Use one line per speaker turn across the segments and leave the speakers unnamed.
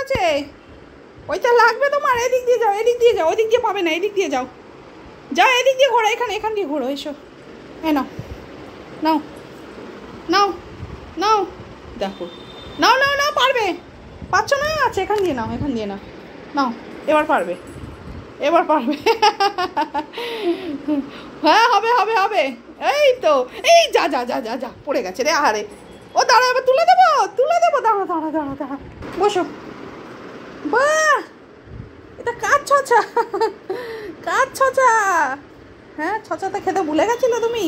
গেছে। ওইটা লাগবে তোমার, এদিক দিয়ে যাও, এদিক দিয়ে যাও, ওইদিক দিয়ে পাবে না, এদিক দিয়ে যাও, যাও এদিক দিয়ে ঘোরো, এখান দিয়ে ঘোরো, এসো। হ্যাঁ নাও নাও নাও নাও, দেখো নাও নাও নাও, পারবে, পারছো না, আচ্ছা এখান দিয়ে নাও, এখান দিয়ে নাও, নাও এবার পারবে, এবার পারবে। হ্যাঁ হবে হবে হবে, এই তো, এই যা যা যা যা যা, পড়ে গেছে রে, আহারে। ও দাঁড়া, এবার তুলে দেবো, তুলে দেবো, দাঁড়া দাঁড়া দাঁড়া দাঁড়া, বসো। বাহ, এটা কার ছচা, কার ছচা? হ্যাঁ, ছচাটা খেতে ভুলে গেছিলে তুমি,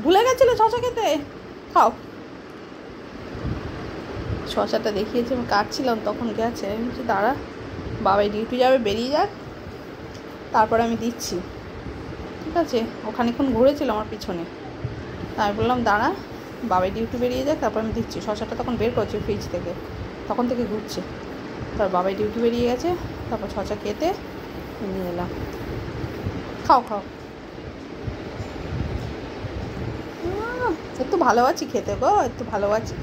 ভুলে গেছিলে ছচা খেতে, খাও। শশাটা দেখিয়েছি, আমি কাটছিলাম তখন গেছে, আমি বলছি দাঁড়া, বাবাই ডিউটি যাবে, বেরিয়ে যাক, তারপরে আমি দিচ্ছি, ঠিক আছে। ওখানেক্ষণ ঘুরেছিল আমার পিছনে, আমি বললাম দাঁড়া, বাবাই ডিউটি বেরিয়ে যাক, তারপর আমি দিচ্ছি। শশাটা তখন বের করছি ফ্রিজ থেকে, তখন থেকে ঘুরছে, তারপর বাবাই ডিউটি বেরিয়ে গেছে, তারপর শশা কেটে নিয়ে এলাম। খাও খাও, একটু ভালো আছি খেতে গো, একটু ভালো আছি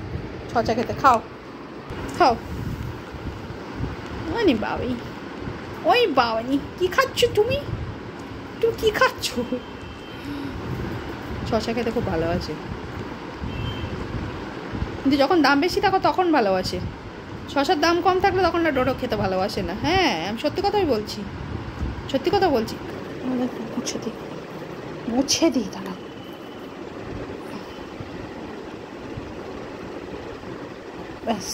শশা খেতে, খাও খাও। ওই বাবাই, ওই বাবাই, কি খাচ্ছ তুমি, তুমি কি খাচ্ছ? শশা খেতে খুব ভালোবাসে, কিন্তু যখন দাম বেশি থাকো তখন ভালোবাসে, শশার দাম কম থাকলে তখন না ডোডো খেতে ভালোবাসে না। হ্যাঁ, আমি সত্যি কথাই বলছি, সত্যি কথা বলছি। মুছে দিই, মুছে দিই, দাঁড়া। ব্যাস,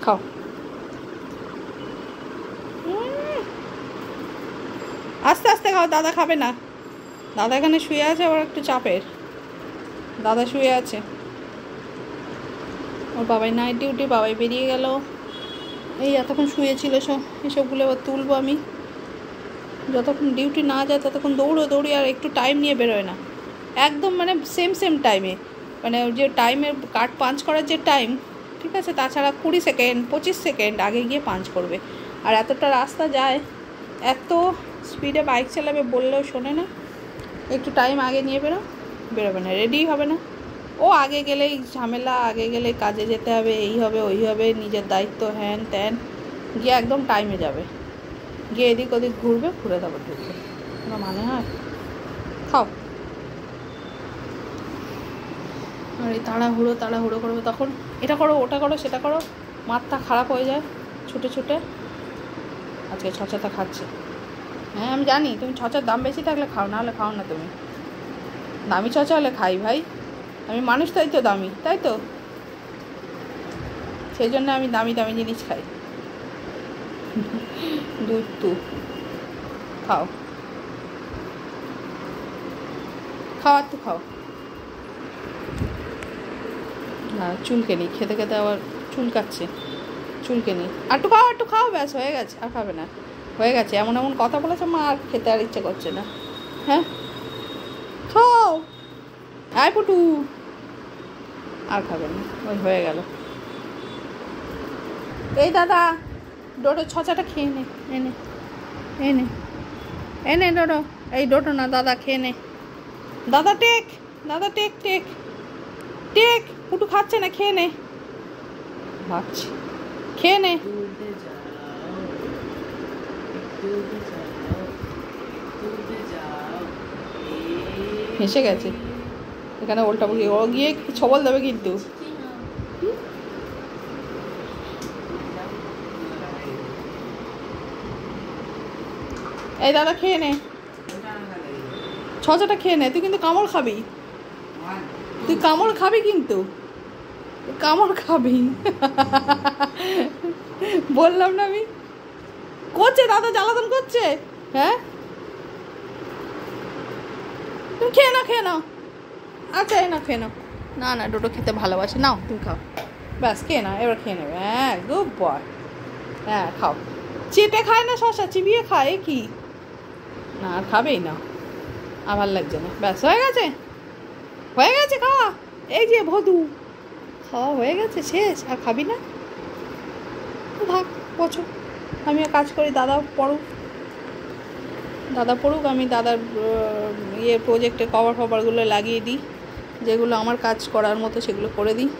খাও। আস্তে আস্তে খাও, দাদা খাবে না, দাদা এখানে শুয়ে আছে, আবার একটু চাপের, দাদা শুয়ে আছে, ওর বাবাই নাইট ডিউটি, বাবাই বেরিয়ে গেল, এই এতক্ষণ শুয়েছিল, এসবগুলো এবার তুলবো আমি, যতক্ষণ ডিউটি না যায় ততক্ষণ দৌড়ি, আর একটু টাইম নিয়ে বেরোয় না, একদম মানে সেম টাইমে, মানে যে টাইমের কার্ড পাঞ্চ করার যে টাইম, ঠিক আছে, তাছাড়া 20 সেকেন্ড 25 সেকেন্ড আগে গিয়ে পাঞ্চ করবে, আর এতটা রাস্তা যায়, এত স্পিডে বাইক চালাবে, বললেও শোনে না, একটু টাইম আগে নিয়ে বেরোবে না, রেডি হবে না, ও আগে গেলেই ঝামেলা, আগে গেলেই কাজে যেতে হবে, এই হবে ওই হবে, নিজের দায়িত্ব হ্যান ত্যান, গিয়ে একদম টাইমে যাবে, গিয়ে এদিক ওদিক ঘুরবে, ঘুরে তারপর ঢুকবে, কোনো মানে হয়? খাও। আর এই তাড়াহুড়ো করবে, তখন এটা করো, ওটা করো, সেটা করো, মাথা খারাপ হয়ে যায় ছুটে। আজকে ছচাটা খাচ্ছে, হ্যাঁ আমি জানি, তুমি ছচার দাম বেশি থাকলে খাও, না হলে খাও না তুমি, দামি ছচা হলে খাই ভাই, আমি মানুষ তাই তো দামি, তাই তো, সেই জন্য আমি দামি জিনিস খাই। দুধ তু খাও, খাওয়ার তো খাও না, চুলকেনি খেতে খেতে আবার চুলকাচ্ছে, চুলকেনি, একটু খাও, ব্যাস হয়ে গেছে, আর খাবে না, হয়ে গেছে, এমন কথা বলেছে মা, আর খেতে আর ইচ্ছে করছে না। হ্যাঁ খাও, আয় পুটু, আর খাবে না, ওই হয়ে গেল। এই দাদা, ডোডো ছচাটা খেয়ে নে, এনে ডোডো, এই ডোডো না, দাদা খেয়ে নে, দাদা টেক, টেক, পুটু খাচ্ছে না, খেয়ে নে, ভাবছি, খেয়ে নে। হেসে গেছে, এখানে উল্টা বলি, ও গিয়ে ছবল দেবে কিন্তু। এই দাদা খেয়ে নে, ছচাটা খেয়ে নে, তুই কিন্তু কামড় খাবি, কিন্তু কামড় খাবি, বললাম না আমি, করছে দাদা, জ্বালাতন করছে। হ্যাঁ, তুমি খেয়ে নাও, আচ্ছা খেয়ে নাও, না ডোডো খেতে ভালোবাসে, নাও তুমি খাও, ব্যাস খেয়ে নাও, এবার খেয়ে নেবে, হ্যাঁ গুড বয়, হ্যাঁ খাও, চেটে খায় না, শশা চিবিয়ে খায়, কি না, আর খাবেই না, আর ভালো লাগছে না, ব্যাস হয়ে গেছে খাওয়া, এই যে ভদু, খাওয়া হয়ে গেছে, শেষ, আর খাবি না, থাক বছর, আমিও কাজ করি, দাদা পড়ুক, আমি দাদার প্রজেক্টের কভারগুলো লাগিয়ে দিই, যেগুলো আমার কাজ করার মতো সেগুলো করে দিই,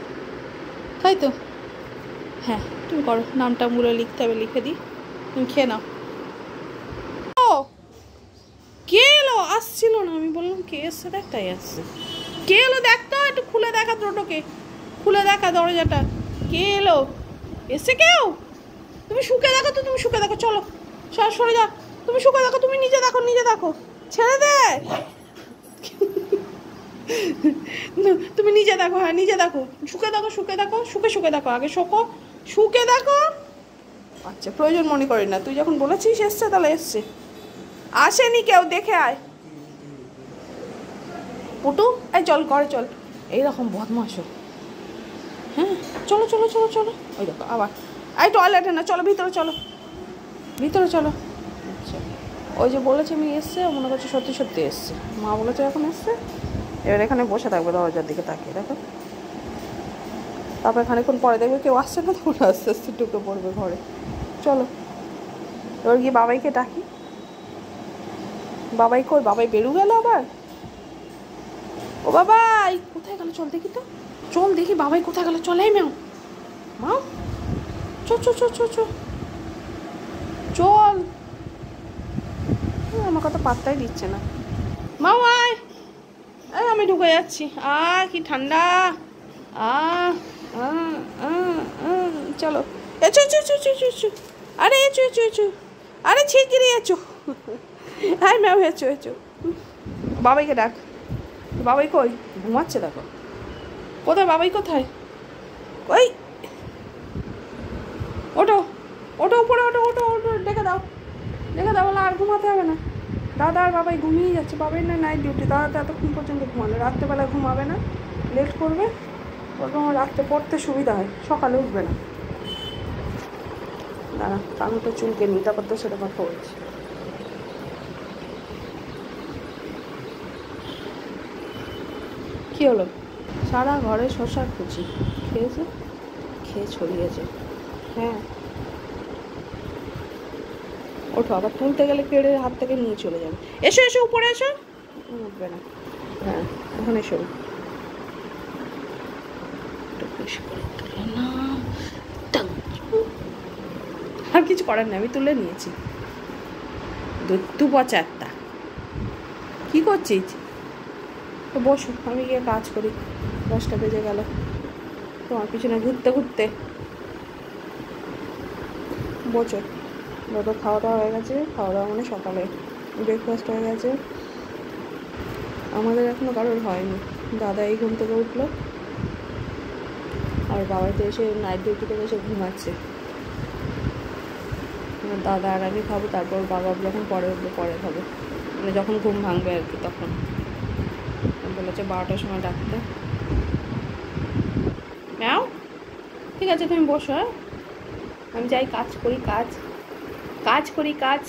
তাই তো? হ্যাঁ তুমি করো, নামটামগুলো লিখতে হবে, লিখে দিই, তুমি খেয়ে নাও। ও কে এলো? আসছিল না, আমি বললাম কে এসছে দেখ, তাই আসছে। কে এলো দেখ তো, একটু খুলে দেখা টোটোকে, খুলে দেখা দরজাটা, কে এলো? এসছে কেউ? তুমি শুকে দেখো তো, তুমি শুকে দেখো, চলো সরে যা, তুমি শুকে দেখো, তুমি নিজে দেখো, নিজে দেখো, ছেড়ে দে। তুমি নিজে দেখো, হ্যাঁ নিজে দেখো, শুকে দেখো, শুকে দেখো, শুকে দেখো, আগে শোকো, শুকে দেখো। আচ্ছা প্রয়োজন মনে করি না, তুই যখন বলেছিস এসছে তাহলে এসছে। আসেনি কেউ, দেখে আয়। পুটু এই চল ঘরে চল, এইরকম বদমাশো। হ্যাঁ চলো চলো চলো চলো, ওই দেখো আবার, এই টয়লেটে না, চলো ভিতরে চলো, ভিতরে চলো। আচ্ছা ওই যে বলেছে আমি এসছে, মনে করছে সত্যি সত্যি এসছে, মা বলেছে এখন এসছে, এবার এখানে বসে থাকবে দরজার দিকে তাকিয়ে, দেখো। তারপর খানিক্ষণ পরে দেখবে কেউ আসছে না, তখন আস্তে আস্তে ঢুকে পড়বে ঘরে। চলো এবার গিয়ে বাবাইকে ডাকি। বাবাই কই? বাবাই বেরু গেল আবার। ও বাবাই কোথায় গেল? চল দেখি তো, চল দেখি বাবাই কোথায় গেল। চল এই মেও, মা চল চল চল চল চল চল। আমার কথা পাত্তাই দিচ্ছে না। মা আয়, এই আমি ঢুকে যাচ্ছি। কি ঠান্ডা। চলো echo echo echo echo echo, আরে এচো এচো এচো, আরে ছিগিরি এচো, হ্যাঁ ম্যাম এচো এচো। বাবাইকে ডাক। বাবাই কই? ঘুমাচ্ছে দেখো। কোথায় বাবাই? কোথায়? ওই ওটো ওটো, উপরে ওটো ওটো ওটো, ডেকে দাও, ডেকে দাও, বলে আর ঘুমাতে হবে না। দাদা আর বাবাই ঘুমিয়ে যাচ্ছে, বাবাই না নাইট ডিউটি, দাদা তো এতক্ষণ পর্যন্ত ঘুমানো, রাত্রেবেলা ঘুমাবে না, লেট করবে, ওরকম রাত্রে পড়তে সুবিধা হয়, সকালে উঠবে না। দাঁড়া কানুটা চুলকে নিই, তারপর তো সেটা কথা বলছি। কী হলো? সারা ঘরে শশার কুচি খেয়েছে, খেয়ে ছড়িয়েছে। হ্যাঁ ওঠো, আবার তুলতে গেলে কেড়ে হাত থেকে নিয়ে চলে যাবে। এসো এসো উপরে এসো, উঠবে না। হ্যাঁ এখন এসো, আর কিছু করার নেই, আমি তুলে নিয়েছি। দু পচা একটা। কী করছিস? তো বসো, আমি গিয়ে কাজ করি, 10টা বেজে গেল তোমার পিছনে ঘুরতে ঘুরতে। বোঝো দাদা খাওয়া দাওয়া হয়ে গেছে, খাওয়া দাওয়া মানে সকালে ব্রেকফাস্ট হয়ে গেছে, আমাদের এখনও কারোর হয়নি। দাদা এই ঘুম থেকে উঠলো, আর বাবাতে এসে নাইট ডিউটি থেকে এসে ঘুমাচ্ছে। দাদা আর আমি খাবো, তারপর বাবা যখন পরে উঠবে পরে খাবো, মানে যখন ঘুম ভাঙবে আর কি, তখন বলেছে 12টার সময় ডাকতে। নাও ঠিক আছে, তুমি বসো, হ্যাঁ আমি যাই কাজ করি, কাজ করি কাজ,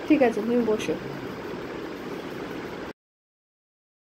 ঠিক আছে তুমি বসো।